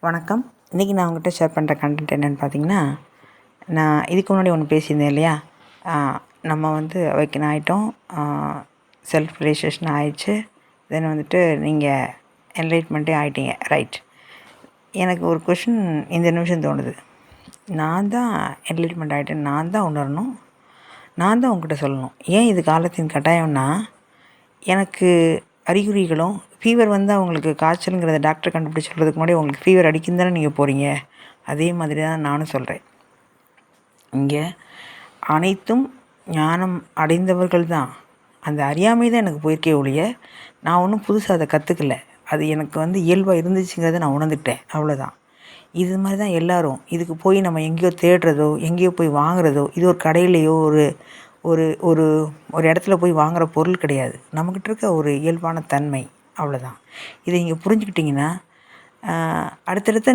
வணக்கம். இன்றைக்கி நான் உங்கள்கிட்ட ஷேர் பண்ணுற கண்டென்ட் என்னென்னு பார்த்தீங்கன்னா, நான் இதுக்கு முன்னாடி ஒன்று பேசியிருந்தேன் இல்லையா? நம்ம வந்து அவேக்கன் ஆகிட்டோம், செல்ஃப் ரியலைசேஷன் ஆயிடுச்சு, தென் வந்துட்டு நீங்கள் என்லைட்மெண்ட்டே ஆகிட்டீங்க, ரைட். எனக்கு ஒரு கொஷின் இந்த நிமிஷம் தோணுது. நான் தான் என்லைட்மெண்ட் ஆகிட்டேன், நான் தான் உணரணும், நான் தான் உங்கள்கிட்ட சொல்லணும். ஏன் இது காலத்தின் கட்டாயம்னா, எனக்கு அறிகுறிகளும் ஃபீவர் வந்து அவங்களுக்கு காய்ச்சலுங்கிறத டாக்டர் கண்டுபிடிச்சி சொல்கிறதுக்கு முன்னாடி உங்களுக்கு ஃபீவர் அடிக்குன்னு தானே நீங்கள் போகிறீங்க. அதே மாதிரி தான் நானும் சொல்கிறேன். இங்கே அனைத்தும் ஞானம் அடைந்தவர்கள் தான். அந்த அறியாமை தான் எனக்கு போயிருக்கே ஒழிய நான் ஒன்றும் புதுசாக அதை கற்றுக்கல. அது எனக்கு வந்து இயல்பாக இருந்துச்சுங்கிறத நான் உணர்ந்துட்டேன், அவ்வளோதான். இது மாதிரி தான் எல்லோரும். இதுக்கு போய் நம்ம எங்கேயோ தேடுறதோ, எங்கேயோ போய் வாங்குறதோ, இது ஒரு கடையிலையோ ஒரு ஒரு ஒரு ஒரு இடத்துல போய் வாங்குகிற பொருள் கிடையாது. நம்மக்கிட்ட இருக்க ஒரு இயல்பான தன்மை, அவ்வளோதான். இதை நீங்கள் புரிஞ்சுக்கிட்டிங்கன்னா அடுத்தடுத்து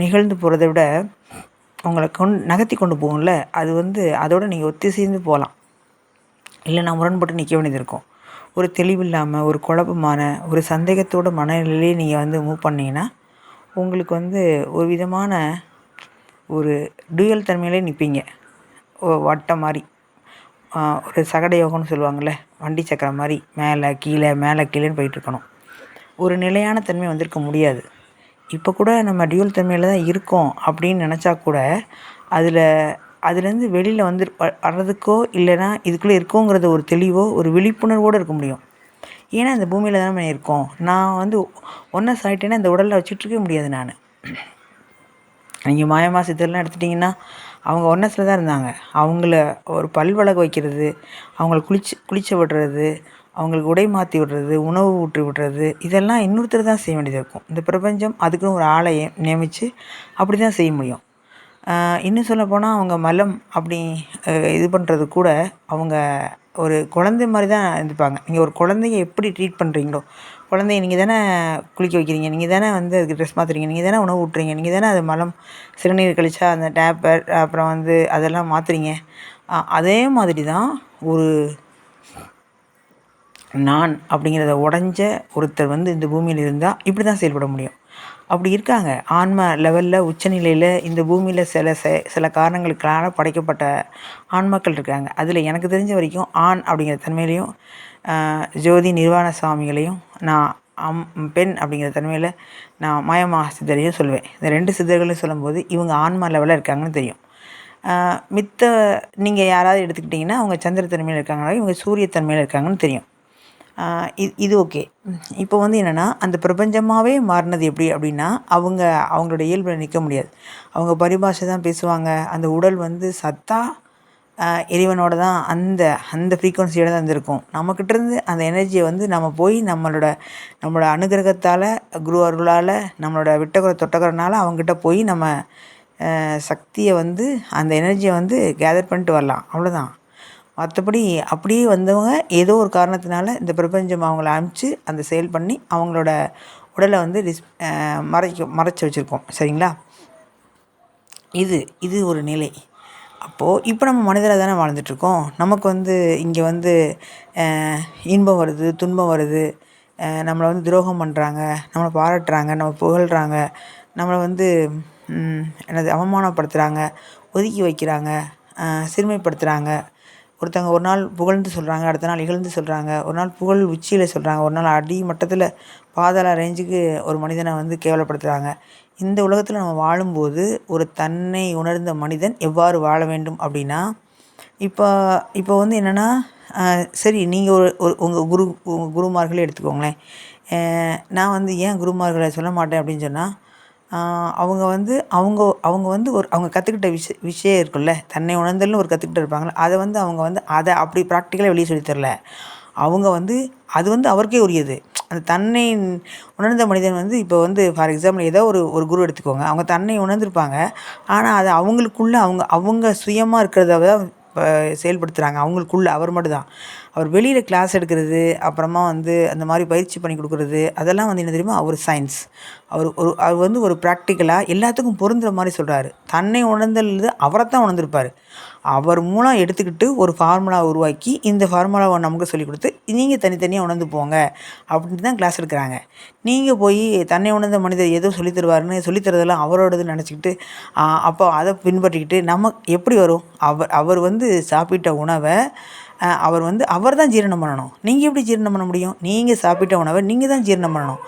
நிகழ்ந்து போகிறத விட உங்களை நகர்த்தி கொண்டு போகும்ல, அது வந்து அதோடு நீங்கள் ஒத்திசைந்து போகலாம். இல்லைன்னா முரண்பட்டு நிற்க வேண்டியது இருக்கும். ஒரு தெளிவில்லாமல், ஒரு குழப்பமான, ஒரு சந்தேகத்தோட மனநிலையிலே நீங்கள் வந்து மூவ் பண்ணிங்கன்னா உங்களுக்கு வந்து ஒரு விதமான ஒரு டூயல் தன்மையிலே நிற்பீங்க. வட்டம் மாதிரி, ஒரு சகட யோகம்னு சொல்லுவாங்கள்ல, வண்டி சக்கரம் மாதிரி மேலே கீழே மேலே கீழேன்னு போயிட்டுருக்கணும். ஒரு நிலையான தன்மை வந்திருக்க முடியாது. இப்போ கூட நம்ம டியூல் தன்மையில் தான் இருக்கோம் அப்படின்னு நினச்சா கூட அதுலேருந்து வெளியில் வந்து வர்றதுக்கோ இல்லைன்னா இதுக்குள்ளே இருக்கோங்கிறது ஒரு தெளிவோ ஒரு விழிப்புணர்வோடு இருக்க முடியும். ஏன்னா இந்த பூமியில் தான் நம்ம இருக்கோம். நான் வந்து ஒன்றா ஆகிட்டேன்னா இந்த உடலில் வச்சுட்ருக்க முடியாது. நான் நீங்கள் மாயமா சித்தர்லாம் எடுத்துட்டிங்கன்னா அவங்க ஒன்னஸில் தான் இருந்தாங்க. அவங்கள ஒரு பல்வளக வைக்கிறது, அவங்கள குளிச்ச விடுறது, அவங்களுக்கு உடை மாற்றி விடுறது, உணவு ஊட்டி விடுறது, இதெல்லாம் இன்னொருத்தர் தான் செய்ய வேண்டியது இருக்கும். இந்த பிரபஞ்சம் அதுக்குன்னு ஒரு ஆளை நியமித்து அப்படி தான் செய்ய முடியும். இன்னும் சொல்லப்போனால் அவங்க மலம் அப்படி இது பண்ணுறது கூட அவங்க ஒரு குழந்தை மாதிரி தான் இருந்துப்பாங்க. நீங்கள் ஒரு குழந்தைய எப்படி ட்ரீட் பண்ணுறீங்களோ, குழந்தைய நீங்கள் தானே குளிக்க வைக்கிறீங்க, நீங்கள் தானே வந்து அதுக்கு ட்ரெஸ் மாற்றுறீங்க, நீங்கள் தானே உணவு ஊட்டுறீங்க, நீங்கள் தானே அது மலம் சிறுநீர் கழிச்சா அந்த டேப்பர் அப்புறம் வந்து அதெல்லாம் மாற்றுறீங்க. அதே மாதிரி தான் ஒரு நான் அப்படிங்கிறத உடஞ்ச ஒருத்தர் வந்து இந்த பூமியில் இருந்தால் இப்படி தான் செயல்பட முடியும். அப்படி இருக்காங்க. ஆன்ம லெவலில் உச்சநிலையில் இந்த பூமியில் சில காரணங்களுக்காக படைக்கப்பட்ட ஆன்மாக்கள் இருக்காங்க. அதில் எனக்கு தெரிஞ்ச வரைக்கும் ஆண் அப்படிங்கிற தன்மையிலையும் ஜோதி நிர்வாண சுவாமிகளையும் நான் பெண் அப்படிங்கிற தன்மையில் நான் மாயமா சித்தரையும் சொல்லுவேன். இந்த 2 சித்தர்களையும் சொல்லும்போது இவங்க ஆன்மா லெவலில் இருக்காங்கன்னு தெரியும். மித்த நீங்கள் யாராவது எடுத்துக்கிட்டிங்கன்னா அவங்க சந்திர தன்மையில் இருக்காங்களா, இவங்க சூரிய தன்மையில் இருக்காங்கன்னு தெரியும். இது ஓகே. இப்போ வந்து என்னென்னா அந்த பிரபஞ்சமாகவே மாறினது எப்படி அப்படின்னா அவங்களோட இயல்பில் நிற்க முடியாது. அவங்க பரிபாஷை தான் பேசுவாங்க. அந்த உடல் வந்து சத்தா இறைவனோட தான் அந்த ஃப்ரீக்குவன்சியோட தான் இருந்திருக்கும். நம்மக்கிட்டேருந்து அந்த எனர்ஜியை வந்து நம்ம போய் நம்மளோட அனுகிரகத்தால், குரு அருளால், நம்மளோட விட்டகுற தொட்டகுறனால அவங்ககிட்ட போய் நம்ம சக்தியை வந்து அந்த எனர்ஜியை வந்து கேதர் பண்ணிட்டு வரலாம், அவ்வளோதான். மற்றபடி அப்படியே வந்தவங்க ஏதோ ஒரு காரணத்தினால இந்த பிரபஞ்சம் அவங்கள அனுப்பிச்சு அந்த செயல் பண்ணி அவங்களோட உடலை வந்து மறைச்சி வச்சுருக்கோம், சரிங்களா? இது ஒரு நிலை. அப்போது இப்போ நம்ம மனிதராக தானே வாழ்ந்துட்டுருக்கோம். நமக்கு வந்து இங்கே வந்து இன்பம் வருது, துன்பம் வருது, நம்மளை வந்து துரோகம் பண்ணுறாங்க, நம்மளை பாராட்டுறாங்க, நம்ம புகழ்கிறாங்க, நம்மளை வந்து அவமானப்படுத்துகிறாங்க, ஒதுக்கி வைக்கிறாங்க, சிறுமைப்படுத்துகிறாங்க. ஒருத்தவங்க ஒரு நாள் புகழ்ந்து சொல்கிறாங்க, அடுத்த நாள் இகழ்ந்து சொல்கிறாங்க, ஒரு நாள் புகழ் உச்சியில் சொல்கிறாங்க, ஒரு நாள் அடி மட்டத்தில் பாதாள ரேஞ்சுக்கு ஒரு மனிதனை வந்து கேவலப்படுத்துகிறாங்க. இந்த உலகத்தில் நம்ம வாழும்போது ஒரு தன்னை உணர்ந்த மனிதன் எவ்வாறு வாழ வேண்டும் அப்படின்னா, இப்போ வந்து என்னென்னா, சரி நீங்கள் ஒரு உங்கள் குருமார்களே எடுத்துக்கோங்களேன். நான் வந்து ஏன் குருமார்களை சொல்ல மாட்டேன் அப்படின்னு சொன்னால், அவங்க வந்து அவங்க கற்றுக்கிட்ட விஷயம் இருக்குல்ல, தன்னை உணர்ந்தல்னு ஒரு கற்றுக்கிட்டு இருப்பாங்களே, அதை வந்து அவங்க வந்து அதை அப்படி ப்ராக்டிக்கலாக வெளியே சொல்லி தரல. அவங்க வந்து அது வந்து அவருக்கே உரியது. அந்த தன்னை உணர்ந்த மனிதன் வந்து இப்போ வந்து ஃபார் எக்ஸாம்பிள் ஏதோ ஒரு குரு எடுத்துக்கோங்க. அவங்க தன்னை உணர்ந்திருப்பாங்க. ஆனால் அது அவங்களுக்குள்ளே அவங்க சுயமாக இருக்கிறத தான் செயல்படுத்துகிறாங்க. அவங்களுக்குள்ளே அவர் மட்டும் தான். அவர் வெளியில் கிளாஸ் எடுக்கிறது, அப்புறமா வந்து அந்த மாதிரி பயிற்சி பண்ணி கொடுக்குறது, அதெல்லாம் வந்து என்ன தெரியுமா, அவர் சயின்ஸ். அவர் வந்து ஒரு ப்ராக்டிக்கலாக எல்லாத்துக்கும் பொருந்துகிற மாதிரி சொல்கிறாரு. தன்னை உணர்ந்தல் அவரைத்தான் உணர்ந்திருப்பார். அவர் மூலம் எடுத்துக்கிட்டு ஒரு ஃபார்முலா உருவாக்கி இந்த ஃபார்முலாவை நமக்கு சொல்லிக் கொடுத்து நீங்கள் தனித்தனியாக உணர்ந்து போங்க அப்படின்ட்டு தான் கிளாஸ் எடுக்கிறாங்க. நீங்கள் போய் தன்னை உணர்ந்த மனிதர் ஏதோ சொல்லித் தருவாருன்னு சொல்லித்தரதெல்லாம் அவரோடது நினச்சிக்கிட்டு அப்போ அதை பின்பற்றிக்கிட்டு நம்ம எப்படி வரும்? அவர் வந்து சாப்பிட்ட உணவை அவர் தான் ஜீரணம் பண்ணணும். நீங்கள் எப்படி ஜீரணம் பண்ண முடியும்? நீங்கள் சாப்பிட்ட உணவை நீங்கள் தான் ஜீரணம் பண்ணணும்.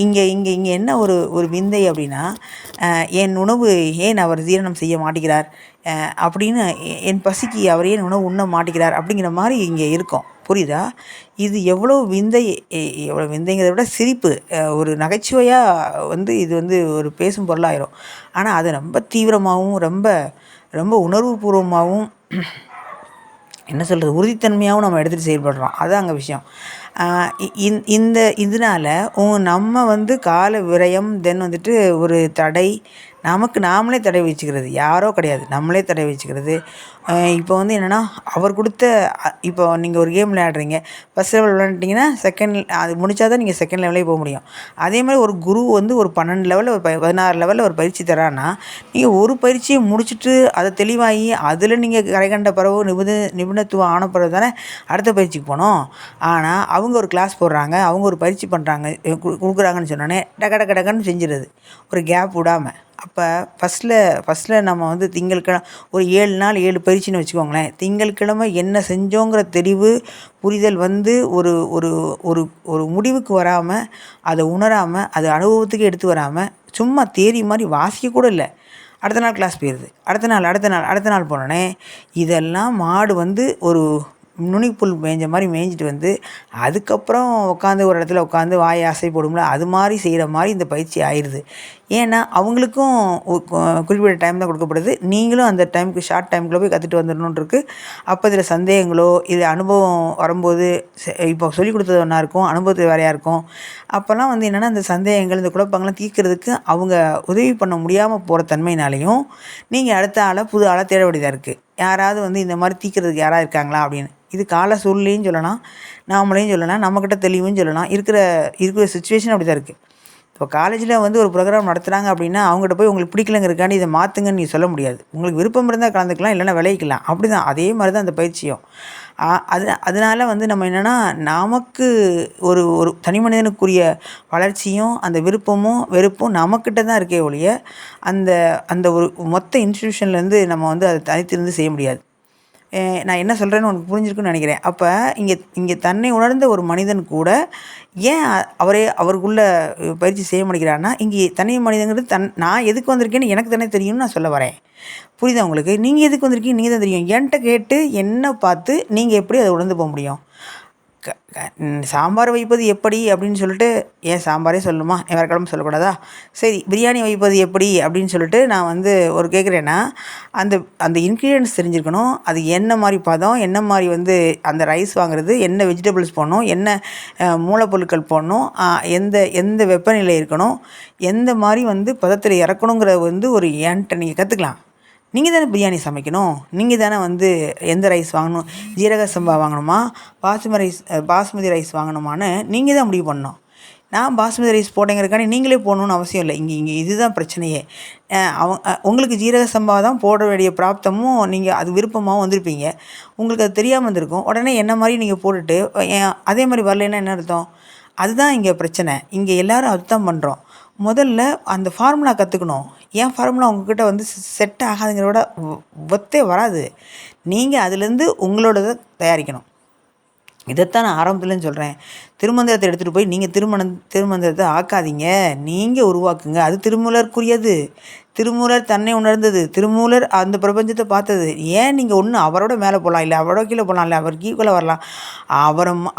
இங்கே இங்கே இங்கே என்ன ஒரு விந்தை அப்படின்னா, என் உணவு ஏன் அவர் ஜீரணம் செய்ய மாட்டேங்கிறார் அப்படின்னு, என் பசிக்கு அவர் ஏன் உணவு உண்ண மாட்டேங்கிறார் அப்படிங்கிற மாதிரி இங்கே இருக்கும். புரியுதா? இது எவ்வளோ விந்தை, எவ்வளோ விந்தைங்கிறத விட சிரிப்பு, ஒரு நகைச்சுவையாக வந்து இது வந்து ஒரு பேசும் பொருளாயிரும். ஆனால் அது ரொம்ப தீவிரமாகவும் ரொம்ப ரொம்ப உணர்வுபூர்வமாகவும் என்ன சொல்கிறது, உறுதித்தன்மையாகவும் நம்ம எடுத்துகிட்டு செயல்படுறோம். அதுதான் அங்கே விஷயம். இந்த இதனால் நம்ம வந்து கால விரயம், தென் வந்துட்டு ஒரு தடை, நமக்கு நாமளே தடை வச்சுக்கிறது. யாரோ கிடையாது, நம்மளே தடை வச்சுக்கிறது. இப்போ வந்து என்னென்னா, அவர் கொடுத்த இப்போ நீங்கள் ஒரு கேம் விளையாடுறீங்க, ஃபஸ்ட் லெவல் விளையாண்டிங்கன்னா செகண்ட் அது முடித்தா தான் நீங்கள் செகண்ட் லெவலே போக முடியும். அதே மாதிரி ஒரு குரு வந்து ஒரு 12 லெவலில் ஒரு 16 லெவலில் ஒரு பயிற்சி தரான்னா, நீங்கள் ஒரு பயிற்சியை முடிச்சுட்டு அதை தெளிவாகி அதில் நீங்கள் கரை கண்ட பிறகு நிபுணத்துவம் ஆன பிறகு தானே அடுத்த பயிற்சிக்கு போகணும். ஆனால் அவங்க ஒரு கிளாஸ் போடுறாங்க, அவங்க ஒரு பயிற்சி பண்ணுறாங்க, கொடுக்குறாங்கன்னு சொன்னோன்னே டக்குன்னு செஞ்சிடுறது, ஒரு கேப் விடாமல். அப்போ ஃபஸ்ட்டில் நம்ம வந்து திங்கட்கிழமை ஒரு 7 நாள் 7 பயிற்சின்னு வச்சுக்கோங்களேன். திங்கட்கிழமை என்ன செஞ்சோங்கிற தெளிவு புரிதல் வந்து ஒரு ஒரு ஒரு ஒரு முடிவுக்கு வராமல், அதை உணராமல், அதை அனுபவத்துக்கு எடுத்து வராமல், சும்மா தேரி மாதிரி வாசிக்க கூட இல்லை. அடுத்த நாள் கிளாஸ் போயிடுது, அடுத்த நாள் போனோடனே இதெல்லாம் மாடு வந்து ஒரு நுனிப்புல் மேய்ஞ்ச மாதிரி மேய்ஞ்சிட்டு வந்து அதுக்கப்புறம் உட்காந்து ஒரு இடத்துல உட்காந்து வாயை அசை போடும்ல, அது மாதிரி செய்கிற மாதிரி இந்த பயிற்சி ஆயிடுது. ஏன்னா அவங்களுக்கும் குறிப்பிட்ட டைம் தான் கொடுக்கப்படுது. நீங்களும் அந்த டைமுக்கு ஷார்ட் டைமுக்குள்ளே போய் கற்றுட்டு வந்துடணுன்னு இருக்குது. அப்போ இதில் சந்தேகங்களோ இது அனுபவம் வரும்போது இப்போ சொல்லிக் கொடுத்தது ஒன்றா இருக்கும், அனுபவத்தில் வேறையாக இருக்கும். அப்போல்லாம் வந்து என்னென்னா, இந்த சந்தேகங்கள், இந்த குழப்பங்கள்லாம் தீர்க்கிறதுக்கு அவங்க உதவி பண்ண முடியாமல் போகிற தன்மையினாலையும் நீங்கள் அடுத்த புது ஆளை தேட வேண்டியதாக இருக்குது. யாராவது வந்து இந்த மாதிரி தீர்க்கிறதுக்கு யாராவது இருக்காங்களா அப்படின்னு. இது கால சூழ்நிலையும் சொல்லலாம், நாமளையும் சொல்லலாம், நம்மக்கிட்ட தெளிவும் சொல்லலாம். இருக்கிற சுச்சுவேஷன் அப்படி தான் இருக்குது. இப்போ காலேஜில் வந்து ஒரு ப்ரோக்ராம் நடத்துகிறாங்க அப்படின்னா, அவங்ககிட்ட போய் உங்களுக்கு பிடிக்கலங்கிறக்காண்டி இதை மாற்றுங்கன்னு நீ சொல்ல முடியாது. உங்களுக்கு விருப்பம் இருந்தால் கலந்துக்கலாம், இல்லைன்னா விளைவிக்கலாம். அப்படி தான், அதே மாதிரி தான் அந்த பயிற்சியும். அதனால் வந்து நம்ம என்னென்னா, நமக்கு ஒரு தனி மனிதனுக்குரிய வளர்ச்சியும் அந்த விருப்பமும் வெறுப்பும் நமக்கிட்ட தான் இருக்கே ஒழிய, அந்த ஒரு மொத்த இன்ஸ்டிடியூஷன்லேருந்து நம்ம வந்து அதை தனித்திருந்து செய்ய முடியாது. நான் என்ன சொல்கிறேன்னு உனக்கு புரிஞ்சிருக்குன்னு நினைக்கிறேன். அப்போ இங்கே தன்னை உணர்ந்த ஒரு மனிதன் கூட ஏன் அவருக்குள்ள பயிற்சி செய்ய மாட்டேங்கிறான்னா, இங்கே தனி மனிதங்கிறது நான் எதுக்கு வந்திருக்கேன்னு எனக்கு தானே தெரியும்னு நான் சொல்ல வரேன். புரியுதா உங்களுக்கு? நீங்கள் எதுக்கு வந்திருக்கீங்க நீங்கள் தான் தெரியும். என்கிட்ட கேட்டு என்ன பார்த்து நீங்கள் எப்படி அதை உணர்ந்து போக முடியும்? சாம்பார் வைப்பது எப்படி அப்படின்னு சொல்லிட்டு, ஏன் சாம்பாரே சொல்லணுமா, வேறு கிழமை சொல்லக்கூடாதா? சரி, பிரியாணி வைப்பது எப்படி அப்படின்னு சொல்லிட்டு நான் வந்து ஒரு கேட்குறேன்னா, அந்த இன்க்ரீடியன்ட்ஸ் தெரிஞ்சிருக்கணும். அது என்ன மாதிரி பதம், என்ன மாதிரி வந்து அந்த ரைஸ் வாங்குறது, என்ன வெஜிடபிள்ஸ் போடணும், என்ன மூலப்பொருட்கள் போடணும், எந்த வெப்பநிலை இருக்கணும், எந்த மாதிரி வந்து பதத்தில் இறக்கணுங்கிற வந்து ஒரு என்கிட்ட நீங்கள் கற்றுக்கலாம். நீங்கள் தானே பிரியாணி சமைக்கணும், நீங்கள் தானே வந்து எந்த ரைஸ் வாங்கணும், ஜீரக சம்பா வாங்கணுமா, பாஸ்மதி ரைஸ் வாங்கணுமான்னு நீங்கள் தான் முடிவு பண்ணணும். நான் பாஸ்மதி ரைஸ் போட்டேங்கிறக்காண்டி நீங்களே போடணுன்னு அவசியம் இல்லை. இங்கே இதுதான் பிரச்சனையே. உங்களுக்கு ஜீரக சம்பா தான் போட வேண்டிய பிராப்தமும் நீங்கள் அது விருப்பமாகவும் வந்திருப்பீங்க. உங்களுக்கு அது தெரியாமல் வந்திருக்கும். உடனே என்ன மாதிரி நீங்கள் போட்டுட்டு அதே மாதிரி வரலைன்னா என்ன அர்த்தம்? அதுதான் இங்கே பிரச்சனை. இங்கே எல்லோரும் அதுதான் பண்ணுறோம். முதல்ல அந்த ஃபார்முலா கற்றுக்கணும். ஏன் ஃபார்முலா உங்கள்கிட்ட வந்து செட் ஆகாதுங்கிறத விட ஒத்தே வராது. நீங்கள் அதுலேருந்து உங்களோடதை தயாரிக்கணும். இதைத்தான் நான் ஆரம்பத்துலேன்னு சொல்கிறேன். திருமந்திரத்தை எடுத்துகிட்டு போய் நீங்கள் திருமந்திரத்தை ஆக்காதீங்க, நீங்கள் உருவாக்குங்க. அது திருமூலருக்குரியது. திருமூலர் தன்னை உணர்ந்தது, திருமூலர் அந்த பிரபஞ்சத்தை பார்த்தது. ஏன் நீங்கள் ஒன்று அவரோட மேலே போகலாம், இல்லை அவரோட கீழே போகலாம், இல்லை அவருக்கு ஈக்குவலாக வரலாம்,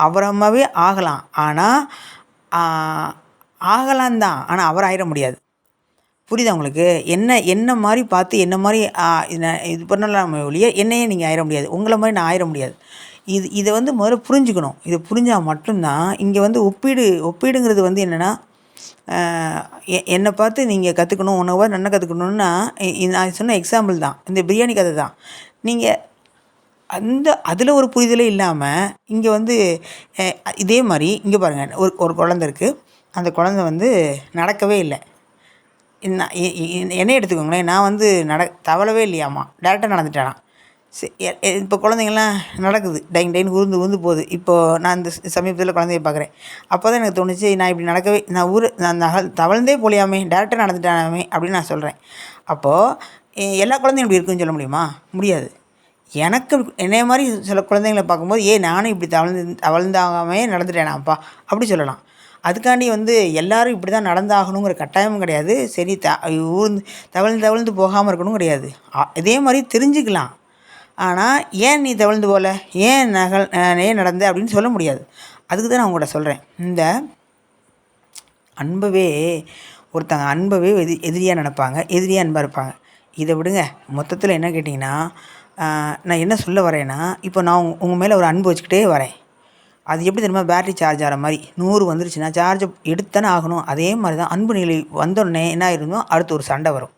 அவரம்மாவே ஆகலாம். ஆனால் ஆகலாம் தான், ஆனால் அவர் ஆயிட முடியாது. புரியுதா உங்களுக்கு? என்ன மாதிரி பார்த்து என்ன மாதிரி இது பண்ணலாம் ஒழிய என்னையே நீங்கள் ஆயிட முடியாது, உங்களை மாதிரி நான் ஆயிட முடியாது. இதை வந்து முதல்ல புரிஞ்சுக்கணும். இதை புரிஞ்சால் மட்டும்தான் இங்கே வந்து ஒப்பீடுங்கிறது வந்து என்னென்னா, என்னை பார்த்து நீங்கள் கற்றுக்கணும், 1 ஹவர் நல்லா கற்றுக்கணுன்னா நான் சொன்ன எக்ஸாம்பிள் தான், இந்த பிரியாணி கதை தான். நீங்கள் அதில் ஒரு புரிதலே இல்லாமல் இங்கே வந்து இதே மாதிரி இங்கே பாருங்கள், ஒரு ஒரு குழந்த இருக்குது. அந்த குழந்த வந்து நடக்கவே இல்லை. என்னையே எடுத்துக்கோங்களேன், நான் வந்து தவழவே இல்லையாம்மா, டேரெக்டாக நடந்துட்டேனா. இப்போ குழந்தைங்கள்லாம் நடக்குது, டைன் டைன் உருந்து உருந்து போகுது. இப்போது நான் இந்த சமீபத்தில் குழந்தைய பார்க்குறேன். அப்போ தான் எனக்கு தோணுச்சு, நான் இப்படி நடக்கவே, நான் தவழ்ந்தே போலியாமே, டேரெக்டாக நடந்துட்டானாமே அப்படின்னு நான் சொல்கிறேன். அப்போது எல்லா குழந்தையும் இப்படி இருக்குன்னு சொல்ல முடியுமா? முடியாது. எனக்கு என்னைய மாதிரி சில குழந்தைங்கள பார்க்கும்போது, நானும் இப்படி தவழ்ந்தாகாமே நடந்துட்டேனாப்பா அப்படி சொல்லலாம். அதுக்காண்டி வந்து எல்லோரும் இப்படி தான் நடந்தாகணுங்கிற கட்டாயமும் கிடையாது. சரி, ஊர்ந்து தவழ்ந்து தவழ்ந்து போகாமல் இருக்கணும் கிடையாது. இதே மாதிரி தெரிஞ்சுக்கலாம். ஆனால் ஏன் நீ தவழ்ந்து போகல, ஏன் நடந்த அப்படின்னு சொல்ல முடியாது. அதுக்கு தான் நான் உங்கள்கிட்ட சொல்கிறேன். இந்த அன்பவே ஒருத்தங்க எதிரியாக நினைப்பாங்க, எதிரியாக அன்பாக இருப்பாங்க. இதை விடுங்க. மொத்தத்தில் என்ன கேட்டிங்கன்னா, நான் என்ன சொல்ல வரேன்னா, இப்போ நான் உங்கள் மேலே ஒரு அன்பு வச்சுக்கிட்டே வரேன். அது எப்படி தெரியுமா, பேட்ரி சார்ஜ் ஆகிற மாதிரி 100 வந்துருச்சுன்னா சார்ஜை எடுத்துதானே ஆகணும். அதே மாதிரி தான் அன்பு நிலை வந்தோடனே என்ன ஆயிருந்தோம், அடுத்து ஒரு சண்டை வரும்.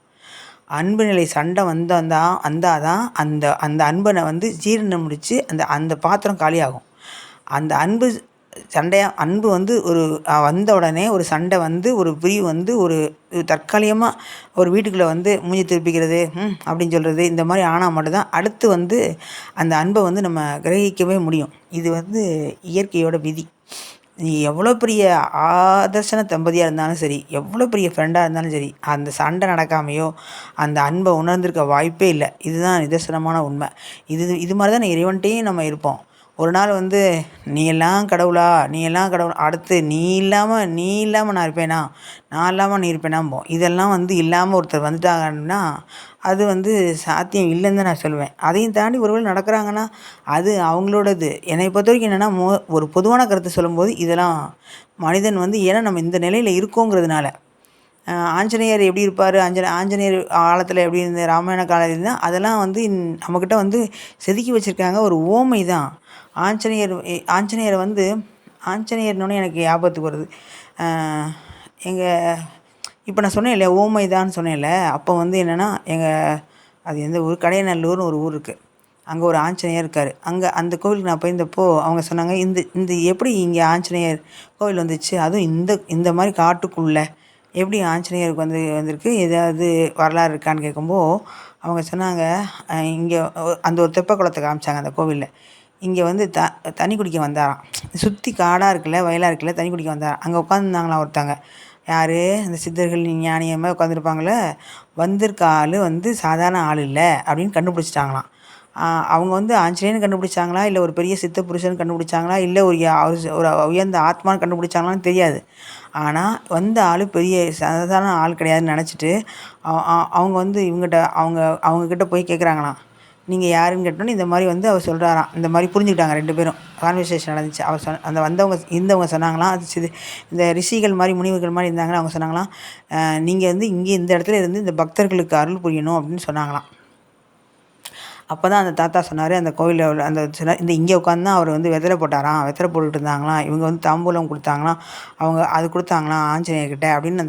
அன்பு நிலை சண்டை வந்தால் தான் அந்த அன்பனை வந்து ஜீரணம் முடித்து அந்த பாத்திரம் காலியாகும். அந்த அன்பு வந்து ஒரு வந்த உடனே ஒரு சண்டை வந்து, ஒரு பிரிவு வந்து, ஒரு தற்காலிகமாக ஒரு வீட்டுக்குள்ளே வந்து மூஞ்சி திருப்பிக்கிறது அப்படின்னு சொல்கிறது, இந்த மாதிரி ஆனால் மட்டும்தான் அடுத்து வந்து அந்த அன்பை வந்து நம்ம கிரகிக்கவே முடியும். இது வந்து இயற்கையோட விதி. நீ எவ்வளோ பெரிய ஆதர்சன தம்பதியாக இருந்தாலும் சரி, எவ்வளோ பெரிய ஃப்ரெண்டாக இருந்தாலும் சரி, அந்த சண்டை நடக்காமையோ அந்த அன்பை உணர்ந்திருக்க வாய்ப்பே இல்லை. இதுதான் நிதர்சனமான உண்மை. இது மாதிரி தான் இறைவன்கிட்டையும் நம்ம இருப்போம். ஒரு நாள் வந்து நீ எல்லாம் கடவுளா, அடுத்து நீ இல்லாமல் நான் இருப்பேனா, நான் இல்லாமல் நீ இருப்பேனாம்போம். இதெல்லாம் வந்து இல்லாமல் ஒருத்தர் வந்துட்டாங்கன்னா அது வந்து சாத்தியம் இல்லைன்னு தான் நான் சொல்லுவேன். அதையும் தாண்டி ஒருவேளை நடக்கிறாங்கன்னா அது அவங்களோடது. என்னை பொறுத்த வரைக்கும் என்னென்னா, ஒரு பொதுவான கருத்தை சொல்லும்போது இதெல்லாம் மனிதன் வந்து, ஏன்னா நம்ம இந்த நிலையில் இருக்கோங்கிறதுனால. ஆஞ்சநேயர் எப்படி இருப்பார், ஆஞ்சநேயர் காலத்தில் எப்படி இருந்தார், ராமாயண காலத்தில் இருந்தால் அதெல்லாம் வந்து நம்மக்கிட்ட வந்து செதுக்கி வச்சுருக்காங்க. ஒரு ஓமை தான் ஆஞ்சநேயரை வந்து ஆஞ்சநேயர்னோடனே எனக்கு ஞாபகத்துக்கு வருது. இப்போ நான் சொன்னேன் இல்லையா, ஓமை தான் சொன்னேன்ல. அப்போ வந்து என்னென்னா, அது எந்த ஊர், கடையநல்லூர்னு ஒரு ஊர் இருக்குது. அங்கே ஒரு ஆஞ்சநேயர் இருக்கார். அங்கே அந்த கோவிலுக்கு நான் போயிருந்தப்போ அவங்க சொன்னாங்க, இந்த எப்படி இங்கே ஆஞ்சநேயர் கோவில் வந்துச்சு, அதுவும் இந்த மாதிரி காட்டுக்குள்ளே எப்படி ஆஞ்சநேயருக்கு வந்திருக்கு, ஏதாவது வரலாறு இருக்கான்னு கேட்கும்போது அவங்க சொன்னாங்க, இங்கே அந்த ஒரு தெப்ப குளத்தை காமிச்சாங்க அந்த கோவிலில். இங்கே வந்து தண்ணி குடிக்க வந்தாராம். சுற்றி காடாக இருக்குல்ல, வயலாக இருக்குல்ல, தண்ணி குடிக்க வந்தாராம். அங்கே உட்காந்துருந்தாங்களாம் ஒருத்தங்க. யார், இந்த சித்தர்கள் ஞானியமாக உட்காந்துருப்பாங்களே, வந்திருக்க ஆள் வந்து சாதாரண ஆள் இல்லை அப்படின்னு கண்டுபிடிச்சிட்டாங்களாம். அவங்க வந்து ஆஞ்சநேயன் கண்டுபிடிச்சாங்களா, இல்லை ஒரு பெரிய சித்த புருஷன் கண்டுபிடிச்சாங்களா, இல்லை ஒரு உயர்ந்த ஆத்மான்னு கண்டுபிடிச்சாங்களான்னு தெரியாது. ஆனால் வந்த ஆள் பெரிய சாதாரண ஆள் கிடையாதுன்னு நினச்சிட்டு அவங்க வந்து அவங்கக்கிட்ட போய் கேட்குறாங்களாம், நீங்கள் யாருன்னு கேட்டோன்னே இந்த மாதிரி வந்து அவர் சொல்கிறாராம். இந்த மாதிரி புரிஞ்சுக்கிட்டாங்க 2 பேரும். கான்வர்சேஷன் நடந்துச்சு. அவர் அந்த இருந்தவங்க சொன்னாங்களாம், அது இந்த ரிஷிகள் மாதிரி முனிவர்கள் மாதிரி இருந்தாங்கன்னா அவங்க சொன்னாங்களாம், நீங்கள் வந்து இங்கே இந்த இடத்துல இருந்து இந்த பக்தர்களுக்கு அருள் புரியணும் அப்படின்னு சொன்னாங்களாம். அப்போ தான் அந்த தாத்தா சொன்னார், அந்த கோவிலில் சொன்னார், இங்கே உட்காந்து தான் அவர் வந்து வெத்தலை போட்டாராம், வெத்தலை போட்டுக்கிட்டு இருந்தாங்களாம். இவங்க வந்து தாம்பூலம் கொடுத்தாங்களாம், அவங்க அது கொடுத்தாங்களாம் ஆஞ்சநேயர்கிட்ட அப்படின்னு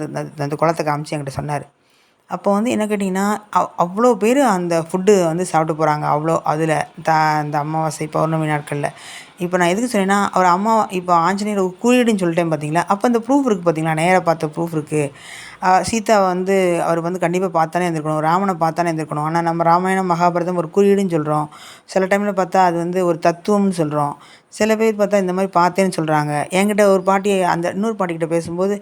அந்த குளத்தை காமிச்சு என்கிட்ட சொன்னார். அப்போ வந்து என்ன கேட்டிங்கன்னா, அவ்வளோ பேர் அந்த ஃபுட்டு வந்து சாப்பிட்டு போகிறாங்க. அவ்வளோ அதில் இந்த அமாவாசை பௌர்ணமி நாட்களில். இப்போ நான் எதுக்கு சொன்னேன்னா, இப்போ ஆஞ்சநேயர் ஒரு குறியீடுன்னு சொல்லிட்டேன் பார்த்தீங்களா, அப்போ அந்த ப்ரூஃப் இருக்குது பார்த்தீங்களா, நேராக பார்த்த ப்ரூஃப் இருக்குது. சீதா வந்து அவர் வந்து கண்டிப்பாக பார்த்தானே இருந்திருக்கணும், ராமனை பார்த்தானே இருந்திருக்கணும். ஆனால் நம்ம ராமாயணம் மகாபாரதம் ஒரு குறியீடுன்னு சொல்கிறோம். சில டைமில் பார்த்தா அது வந்து ஒரு தத்துவம்னு சொல்கிறோம். சில பேர் பார்த்தா இந்த மாதிரி பார்த்தேன்னு சொல்கிறாங்க. என்கிட்ட ஒரு பாட்டி, இன்னொரு பாட்டிக்கிட்ட பேசும்போது,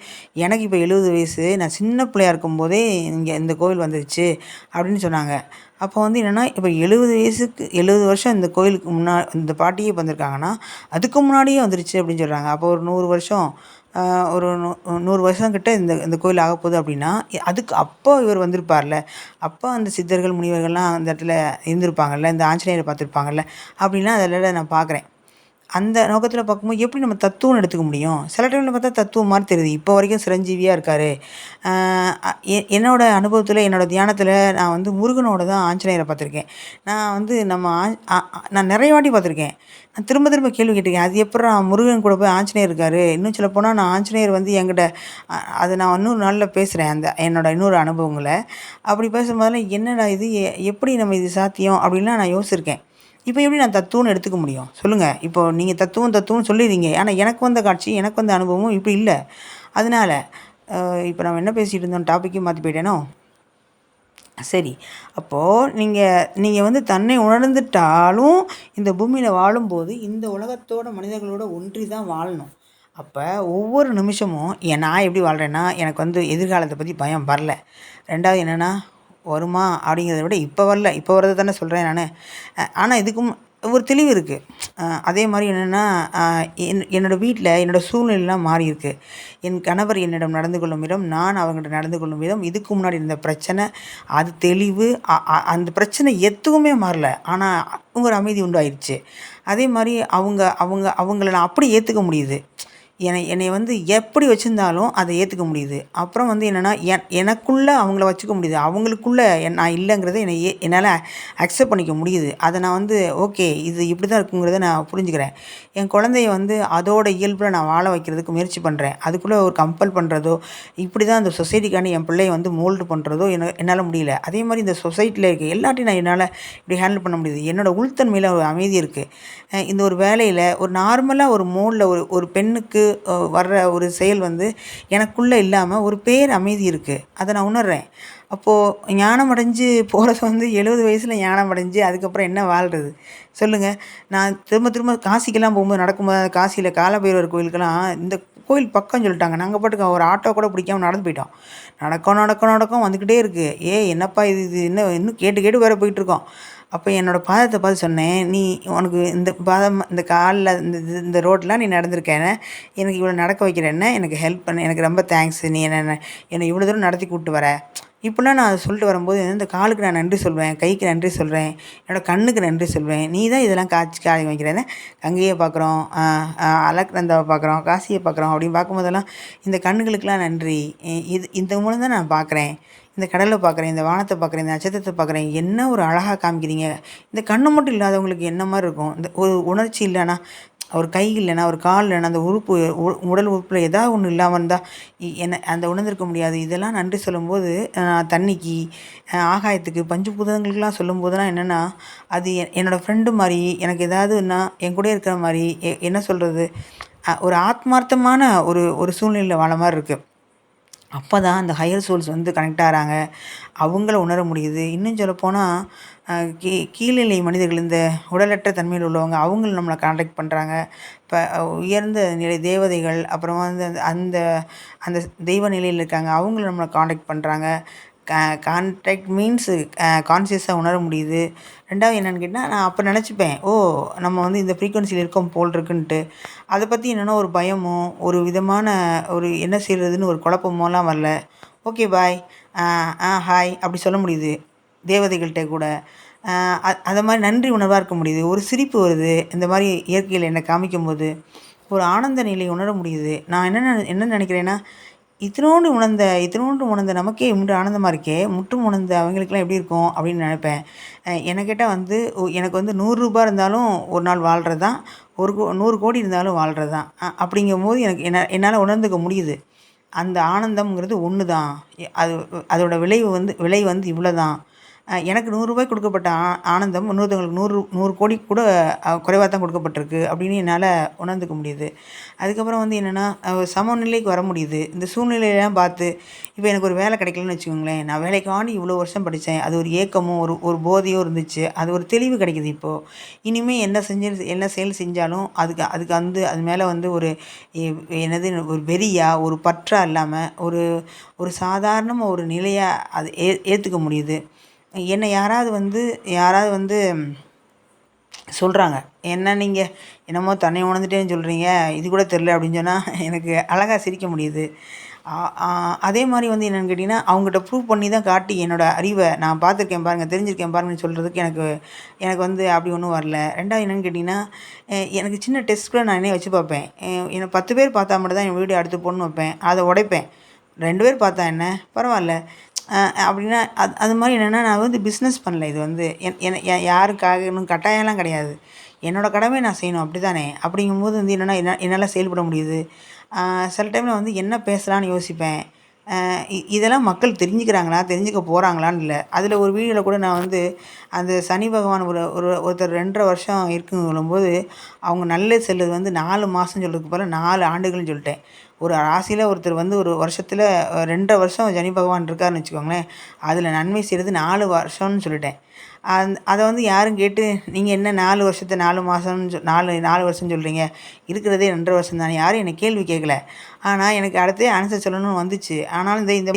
எனக்கு இப்போ 70 வயசு, நான் சின்ன பிள்ளையா இருக்கும்போதே இங்கே இந்த கோவில் வந்துருச்சு அப்படின்னு சொன்னாங்க. அப்போ வந்து என்னென்னா, இப்போ 70 வருஷம் இந்த கோயிலுக்கு இந்த பாட்டியே வந்திருக்காங்கன்னா அதுக்கு முன்னாடியே வந்துருச்சு அப்படின்னு சொல்கிறாங்க. அப்போ ஒரு 100 வருஷம், ஒரு 100 வருஷம் கிட்ட இந்த கோயில் ஆகப்போகுது அப்படின்னா, அப்போ இவர் வந்திருப்பார்ல, அப்போ அந்த சித்தர்கள் முனிவர்கள்லாம் அந்த இடத்துல இருந்திருப்பாங்கல்ல, இந்த ஆஞ்சநேயரை பார்த்துருப்பாங்கல்ல அப்படின்லாம் அதில் நான் பார்க்குறேன். அந்த நோக்கத்தில் பார்க்கும்போது எப்படி நம்ம தத்துவம்னு எடுத்துக்க முடியும்? சில டைமில் பார்த்தா தத்துவம் மாதிரி தெரியுது. இப்போ வரைக்கும் சிரஞ்சீவியாக இருக்கார். என்னோடய அனுபவத்தில், என்னோடய தியானத்தில் நான் வந்து முருகனோட தான் ஆஞ்சநேயரை பார்த்துருக்கேன். நான் வந்து நான் நிறைய வாட்டி பார்த்துருக்கேன். நான் திரும்ப திரும்ப கேள்வி கேட்டிருக்கேன், அது எப்பட்றா முருகன் கூட போய் ஆஞ்சநேயர் இருக்கார்? இன்னும் சொல்லப்போனால் நான் ஆஞ்சநேயர் வந்து என்கிட்ட அது நான் இன்னொரு நாளில் பேசுகிறேன், என்னோட இன்னொரு அனுபவங்களை. அப்படி பேசும்போதெல்லாம் என்னடா இது, எப்படி நம்ம இது சாத்தியம் அப்படின்லாம் நான் யோசிச்சிருக்கேன். இப்போ எப்படி நான் தத்துவம்னு எடுத்துக்க முடியும் சொல்லுங்கள்? இப்போ நீங்கள் தத்துவம்னு சொல்லிடுறீங்க. ஆனால் எனக்கு வந்த காட்சி, எனக்கு வந்த அனுபவம் இப்படி இல்லை. அதனால இப்போ நம்ம என்ன பேசிகிட்டு இருந்தோம், டாப்பிக்கே மாற்றி போயிட்டேனோ? சரி. அப்போது நீங்கள் வந்து தன்னை உணர்ந்துட்டாலும் இந்த பூமியில் வாழும்போது இந்த உலகத்தோட மனிதர்களோட ஒன்றி தான் வாழணும். அப்போ ஒவ்வொரு நிமிஷமும் நான் எப்படி வாழ்கிறேன்னா, எனக்கு வந்து எதிர்காலத்தை பற்றி பயம் வரல. 2வது என்னென்னா, வருமா அப்படிங்கிறத விட இப்போ வரல, இப்போ வர்றது தானே சொல்கிறேன் நான். ஆனால் இதுக்கும் ஒரு தெளிவு இருக்குது. அதே மாதிரி என்னென்னா, என்னோடய வீட்டில் என்னோடய சூழ்நிலைலாம் மாறி இருக்கு. என் கணவர் என்னிடம் நடந்து கொள்ளும் விதம், நான் அவங்ககிட்ட நடந்து கொள்ளும் விதம், இதுக்கு முன்னாடி இருந்த பிரச்சனை, அது தெளிவு, அந்த பிரச்சனை எதுவுமே மாறல. ஆனால் ஒரு அமைதி உண்டாயிருச்சு. அதே மாதிரி அவங்கள நான் அப்படி ஏற்றுக்க முடியுது. என்னை வந்து எப்படி வச்சுருந்தாலும் அதை ஏற்றுக்க முடியுது. அப்புறம் வந்து என்னென்னா, எனக்குள்ளே அவங்கள வச்சுக்க முடியுது. அவங்களுக்குள்ளே நான் இல்லைங்கிறத என்னால் அக்செப்ட் பண்ணிக்க முடியுது. அதை நான் வந்து ஓகே, இது இப்படி தான் இருக்குங்கிறத நான் புரிஞ்சுக்கிறேன். என் குழந்தைய வந்து அதோட இயல்பில் நான் வாழ வைக்கிறதுக்கு முயற்சி பண்ணுறேன். அதுக்குள்ளே ஒரு கம்பல் பண்ணுறதோ, இப்படி தான் அந்த சொசைட்டிக்காண்டி என் பிள்ளைய வந்து மோல்டு பண்ணுறதோ என்னால் முடியல. அதே மாதிரி இந்த சொசைட்டியில் இருக்க எல்லாத்தையும் என்னால் இப்படி ஹேண்டில் பண்ண முடியுது. என்னோடய உள்தன்மையில் ஒரு அமைதி இருக்குது. இந்த ஒரு வேலையில் ஒரு நார்மலாக ஒரு மோடில் ஒரு பெண்ணுக்கு வர்ற ஒரு செயல் வந்து எனக்குள்ளே இல்லாமல் ஒரு அமைதி இருக்குது. அதை நான் உணர்றேன். அப்போது ஞானம் அடைஞ்சு போகிறது வந்து 70 வயசில் ஞானம் அடைஞ்சு அதுக்கப்புறம் என்ன வாழ்கிறது சொல்லுங்கள்? நான் திரும்ப காசிக்கெல்லாம் போகும்போது நடக்கும்போது காசியில் காலபைரவர் கோயிலுக்கெல்லாம் இந்த கோயில் பக்கம் சொல்லிட்டாங்க. நாங்கள் பாட்டுக்கு ஒரு ஆட்டோ கூட பிடிக்காம நடந்து போயிட்டோம். நடக்கும் வந்துக்கிட்டே இருக்குது. என்னப்பா இது இன்னும் கேட்டு வேறு போயிட்டுருக்கோம். அப்போ என்னோடய பாதத்தை பார்த்து சொன்னேன், நீ உனக்கு இந்த பாதம் இந்த காலில் இந்த ரோட்லாம் நீ நடந்திருக்கேன்னு எனக்கு இவ்வளோ நடக்க வைக்கிறேன்னு எனக்கு ஹெல்ப் பண்ண, எனக்கு ரொம்ப தேங்க்ஸ். நீ என்னை இவ்வளோ தூரம் நடத்தி கூப்பிட்டு வர. இப்படிலாம் நான் அதை சொல்லிட்டு வரும்போது இந்த காலுக்கு நான் நன்றி சொல்வேன், கைக்கு நன்றி சொல்கிறேன், என்னோடய கண்ணுக்கு நன்றி சொல்வேன். நீ தான் இதெல்லாம் காய வைக்கிறேன்னு கங்கையை பார்க்குறோம், அலக்நந்தாவை பார்க்குறோம், காசியை பார்க்குறோம். அப்படின்னு பார்க்கும்போதெல்லாம் இந்த கண்ணுகளுக்கெல்லாம் நன்றி. இந்த மூலம் தான் நான் பார்க்குறேன். இந்த கடலை பார்க்குறேன், இந்த வானத்தை பார்க்குறேன், இந்த நட்சத்திரத்தை பார்க்குறேன். என்ன ஒரு அழகாக காமிக்கிறீங்க. இந்த கண்ணு மட்டும் இல்லாதவங்களுக்கு என்ன மாதிரி இருக்கும்? இந்த ஒரு உணர்ச்சி இல்லைன்னா, ஒரு கை இல்லைன்னா, ஒரு கால் இல்லைன்னா, அந்த உறுப்பு உடல் உறுப்பில் ஏதாவது ஒன்று இல்லாமல் இருந்தால் அந்த உணர்ந்திருக்க முடியாது. இதெல்லாம் நன்றி சொல்லும்போது தண்ணிக்கு, ஆகாயத்துக்கு, பஞ்சபூதங்களுக்கெலாம் சொல்லும்போதெல்லாம் என்னென்னா, அது என்னோடய ஃப்ரெண்டு மாதிரி, எனக்கு ஏதாவதுன்னா என் கூட இருக்கிற மாதிரி, என்ன சொல்கிறது, ஒரு ஆத்மார்த்தமான ஒரு சூழ்நிலையில் வாழ மாதிரி இருக்குது. அப்போ தான் அந்த ஹையர் சோல்ஸ் வந்து கனெக்ட் ஆகிறாங்க. அவங்கள உணர முடியுது. இன்னும் சொல்லப்போனால் கீழ்நிலை மனிதர்கள், இந்த உடலற்ற தன்மையில் உள்ளவங்க, அவங்களும் நம்மளை கான்டாக்ட் பண்ணுறாங்க. இப்போ உயர்ந்த நிலை தேவதைகள், அப்புறமா வந்து அந்த அந்த தெய்வ நிலையில் இருக்காங்க, அவங்களும் நம்மளை கான்டாக்ட் பண்ணுறாங்க. கான்டாக்ட் மீன்ஸு கான்சியஸாக உணர முடியுது. 2வது என்னென்னு கேட்டால், நான் அப்போ நினச்சிப்பேன், நம்ம வந்து இந்த ஃப்ரீக்வன்சியில் இருக்கோம் போல் இருக்குன்ட்டு. அதை பற்றி என்னென்னா ஒரு பயமோ, ஒரு விதமான ஒரு என்ன செய்கிறதுன்னு ஒரு குழப்பமோலாம் வரல. ஓகே பாய், ஹாய் அப்படி சொல்ல முடியுது தேவதைகள்கிட்ட கூட. அதை மாதிரி நன்றி உணர்வாக இருக்க முடியுது. ஒரு சிரிப்பு வருது. இந்த மாதிரி இயற்கையில் என்னை காமிக்கும்போது ஒரு ஆனந்த நிலை உணர முடியுது. நான் என்ன நினைக்கிறேன்னா, இத்தினோண்டு உணர்ந்த நமக்கே இம்புட்டு ஆனந்தமாக இருக்கே, முற்றும் உணர்ந்த அவங்களுக்கெல்லாம் எப்படி இருக்கும் அப்படின்னு நினைப்பேன். என்னை கேட்டால் வந்து எனக்கு வந்து ரூ. 100 இருந்தாலும் ஒரு நாள் வாழ்கிறது தான், 100 கோடி இருந்தாலும் வாழ்கிறது தான். அப்படிங்கும்போது எனக்கு என்னால் உணர்ந்துக்க முடியுது. அந்த ஆனந்தம்ங்கிறது ஒன்று தான். அதோட விலை வந்து இவ்வளோ தான். எனக்கு ரூ. 100 கொடுக்கப்பட்ட ஆனந்தம் இன்னொருத்தவங்களுக்கு 100 கோடி கூட குறைவாக தான் கொடுக்கப்பட்டிருக்கு அப்படின்னு என்னால் உணர்ந்துக்க முடியுது. அதுக்கப்புறம் வந்து என்னென்னா, சமநிலைக்கு வர முடியுது. இந்த சூழ்நிலையெல்லாம் பார்த்து இப்போ எனக்கு ஒரு வேலை கிடைக்கலன்னு வச்சுக்கோங்களேன், நான் வேலைக்காண்டி இவ்வளோ வருஷம் படித்தேன், அது ஒரு ஏக்கமும் ஒரு போதையும் இருந்துச்சு, அது ஒரு தெளிவு கிடைக்கிது இப்போது. இனிமேல் என்ன செயல் செஞ்சாலும் அதுக்கு வந்து அது மேலே வந்து ஒரு என்னது ஒரு வெறியா, ஒரு பற்றா இல்லாமல் ஒரு சாதாரணமாக ஒரு நிலையாக அது ஏற்றுக்க முடியுது. என்னை யாராவது வந்து சொல்கிறாங்க, என்ன நீங்கள் என்னமோ தன்னை உணர்ந்துட்டேன்னு சொல்கிறீங்க, இது கூட தெரில அப்படின்னு சொன்னால் எனக்கு அழகாக சிரிக்க முடியுது. அதே மாதிரி வந்து என்னென்னு கேட்டிங்கன்னா, அவங்ககிட்ட ப்ரூவ் பண்ணி தான் காட்டி என்னோடய அறிவை நான் பார்த்துருக்கேன் பாருங்கள், தெரிஞ்சிருக்கேன் பாருங்கன்னு சொல்கிறதுக்கு எனக்கு வந்து அப்படி ஒன்றும் வரல. 2வது என்னென்னு கேட்டிங்கன்னா, எனக்கு சின்ன டெஸ்ட் கூட நான் வச்சு பார்ப்பேன். என்னை 10 பேர் பார்த்தா மட்டும் தான் என் வீடியோ அடுத்து போடணும்னு வைப்பேன். அதை உடைப்பேன். 2 பேர் பார்த்தா என்ன பரவாயில்ல அப்படின்னா அது மாதிரி என்னென்னா, நான் வந்து பிஸ்னஸ் பண்ணல. இது வந்து யாருக்காகணும் கட்டாயம்லாம் கிடையாது. என்னோடய கடமையை நான் செய்யணும், அப்படி தானே? அப்படிங்கும்போது வந்து என்னென்னா என்னால் செயல்பட முடியுது. சில டைமில் வந்து என்ன பேசலான்னு யோசிப்பேன். இதெல்லாம் மக்கள் தெரிஞ்சுக்கிறாங்களா, தெரிஞ்சுக்க போகிறாங்களான்னு இல்லை. அதில் ஒரு வீடியோவில் கூட நான் வந்து அந்த சனி பகவான் ஒருத்தர் 2½ வருஷம் இருக்குன்னு சொல்லும்போது, அவங்க நல்லது செல்வது வந்து 4 மாதம் சொல்றதுக்கு பதிலா 4 ஆண்டுகள்னு சொல்லிட்டேன். ஒரு ராசியில் ஒருத்தர் வந்து ஒரு வருஷத்தில் 2½ வருஷம் சனி பகவான் இருக்காருன்னு வச்சுக்கோங்களேன், அதில் நன்மை செய்கிறது 4 வருஷம்னு சொல்லிட்டேன். அதை வந்து யாரும் கேட்டு, நீங்கள் என்ன 4 வருஷத்த 4 மாதம்னு 4 வருஷம்னு சொல்கிறீங்க, இருக்கிறதே 2½ வருஷம் தானே, யாரும் என்னை கேள்வி கேட்கல. ஆனால் எனக்கு அடுத்தே ஆன்சர் சொல்லணும்னு வந்துச்சு. ஆனாலும் இந்த